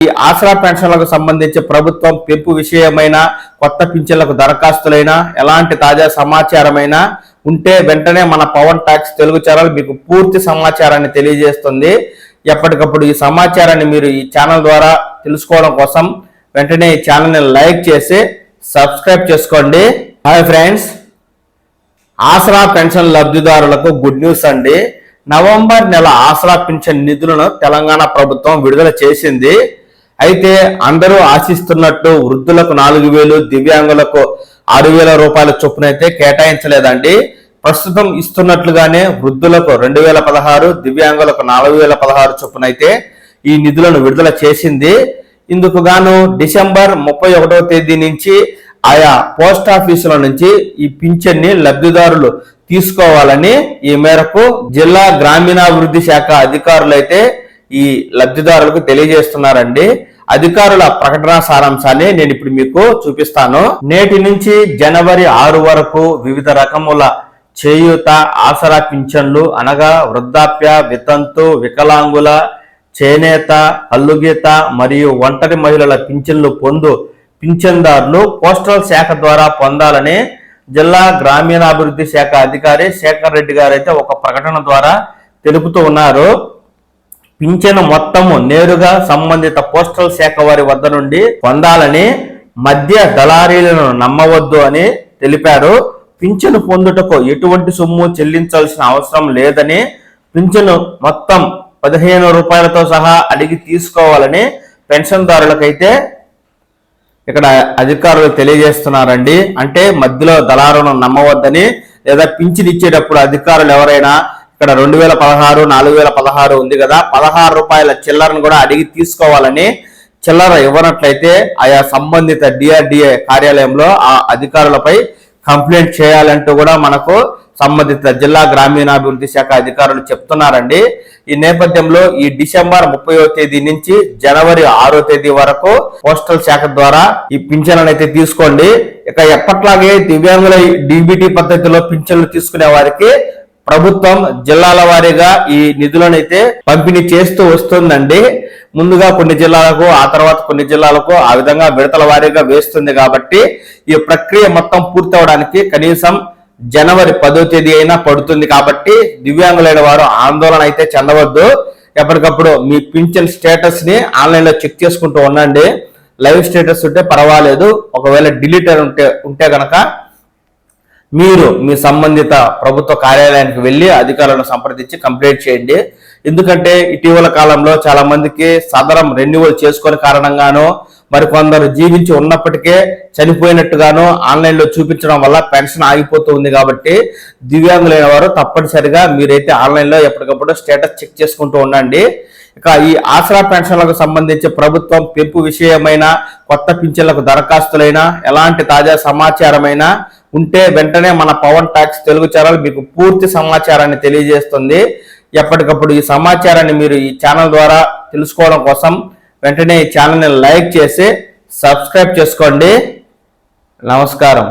ఈ ఆసరా పెన్షన్లకు సంబంధించి ప్రభుత్వం పెంపు విషయమైన కొత్త పింఛన్లకు దరఖాస్తులైనా ఎలాంటి తాజా సమాచారమైనా ఉంటే వెంటనే మన పవన్ టాక్స్ తెలుగు ఛానల్ మీకు పూర్తి సమాచారాన్ని తెలియజేస్తుంది. ఎప్పటికప్పుడు ఈ సమాచారాన్ని మీరు ఈ ఛానల్ ద్వారా తెలుసుకోవడం కోసం వెంటనే ఈ ఛానల్ని లైక్ చేసి సబ్స్క్రైబ్ చేసుకోండి. హాయ్ ఫ్రెండ్స్, ఆసరా పెన్షన్ లబ్ధిదారులకు గుడ్ న్యూస్ అండి. నవంబర్ నెల ఆసరా పెన్షన్ నిధులను తెలంగాణ ప్రభుత్వం విడుదల చేసింది. అయితే అందరూ ఆశిస్తున్నట్టు వృద్ధులకు 4,000, దివ్యాంగులకు 6,000 రూపాయల చొప్పున అయితే కేటాయించలేదండి. ప్రస్తుతం ఇస్తున్నట్లుగానే వృద్ధులకు 2,016, దివ్యాంగులకు 4,016 చొప్పున అయితే ఈ నిధులను విడుదల చేసింది. ఇందుకు గాను డిసెంబర్ 31వ తేదీ నుంచి ఆయా పోస్ట్ ఆఫీసుల నుంచి ఈ పింఛన్ని లబ్ధిదారులు తీసుకోవాలని ఈ మేరకు జిల్లా గ్రామీణాభివృద్ధి శాఖ అధికారులు అయితే ఈ లబ్ధిదారులకు తెలియజేస్తున్నారండి. అధికారుల ప్రకటన సారాంశాన్ని నేను ఇప్పుడు మీకు చూపిస్తాను. నేటి నుంచి జనవరి 6 వరకు వివిధ రకముల చేయూత ఆసరా పింఛన్లు అనగా వృద్ధాప్య, వితంతు, వికలాంగుల, చేనేత, అల్లుగీత మరియు ఒంటరి మహిళల పింఛన్లు పొందు పింఛన్దారులు పోస్టల్ శాఖ ద్వారా పొందాలని జిల్లా గ్రామీణాభివృద్ధి శాఖ అధికారి శేఖర్ రెడ్డి గారు అయితే ఒక ప్రకటన ద్వారా తెలుపుతూ ఉన్నారు. పింఛను మొత్తము నేరుగా సంబంధిత పోస్టల్ శాఖ వారి వద్ద నుండి పొందాలని, మధ్య దళారీలను నమ్మవద్దు అని తెలిపారు. పింఛను పొందుటకు ఎటువంటి సొమ్ము చెల్లించాల్సిన అవసరం లేదని, పింఛను మొత్తం 15 రూపాయలతో సహా అడిగి తీసుకోవాలని పెన్షన్దారులకైతే ఇక్కడ అధికారులు తెలియజేస్తున్నారండి. అంటే మధ్యలో దళారులను నమ్మవద్దని, లేదా పింఛన్ ఇచ్చేటప్పుడు అధికారులు ఎవరైనా ఇక్కడ 2,016, 4,016 ఉంది కదా, 16 రూపాయల చిల్లరను కూడా అడిగి తీసుకోవాలని, చిల్లర ఇవ్వనట్లయితే ఆయా సంబంధిత DRDA కార్యాలయంలో ఆ అధికారులపై కంప్లైంట్ చేయాలంటూ కూడా మనకు సంబంధిత జిల్లా గ్రామీణాభివృద్ధి శాఖ అధికారులు చెప్తున్నారండి. ఈ నేపథ్యంలో ఈ డిసెంబర్ 30వ తేదీ నుంచి జనవరి 6వ తేదీ వరకు పోస్టల్ శాఖ ద్వారా ఈ పింఛన్లను అయితే తీసుకోండి. ఇక ఎప్పట్లాగే దివ్యాంగుల DBT పద్ధతిలో పింఛన్లు తీసుకునే వారికి ప్రభుత్వం జిల్లాల వారీగా ఈ నిధులను అయితే పంపిణీ చేస్తూ వస్తుందండి. ముందుగా కొన్ని జిల్లాలకు, ఆ తర్వాత కొన్ని జిల్లాలకు ఆ విధంగా విడతల వారీగా వేస్తుంది. కాబట్టి ఈ ప్రక్రియ మొత్తం పూర్తి అవడానికి కనీసం జనవరి 10వ తేదీ అయినా పడుతుంది. కాబట్టి దివ్యాంగులైన వారు ఆందోళన అయితే చెందవద్దు. ఎప్పటికప్పుడు మీ పింఛన్ స్టేటస్ ని ఆన్లైన్ లో చెక్ చేసుకుంటూ ఉండండి. లైవ్ స్టేటస్ ఉంటే పర్వాలేదు, ఒకవేళ డిలీటర్ ఉంటే గనక మీరు మీ సంబంధిత ప్రభుత్వ కార్యాలయానికి వెళ్ళి అధికారులను సంప్రదించి కంప్లైంట్ చేయండి. ఎందుకంటే ఇటీవల కాలంలో చాలా మందికి సదరం రెన్యువల్ చేసుకునే కారణంగానో, మరికొందరు జీవించి ఉన్నప్పటికే చనిపోయినట్టుగానో ఆన్లైన్లో చూపించడం వల్ల పెన్షన్ ఆగిపోతూ ఉంది. కాబట్టి దివ్యాంగులైన వారు తప్పనిసరిగా మీరైతే ఆన్లైన్లో ఎప్పటికప్పుడు స్టేటస్ చెక్ చేసుకుంటూ ఉండండి. ఇక ఈ ఆసరా పెన్షన్లకు సంబంధించి ప్రభుత్వం పెంపు విషయమైన కొత్త పింఛన్లకు దరఖాస్తులైనా ఎలాంటి తాజా సమాచారమైనా ఉంటే వెంటనే మన పవన్ టాక్స్ తెలుగు ఛానల్ మీకు పూర్తి సమాచారాన్ని తెలియజేస్తుంది. ఎప్పటికప్పుడు ఈ సమాచారాన్ని మీరు ఈ ఛానల్ ద్వారా తెలుసుకోవడం కోసం వెంటనే ఈ ఛానల్ని లైక్ చేసి సబ్స్క్రైబ్ చేసుకోండి. నమస్కారం.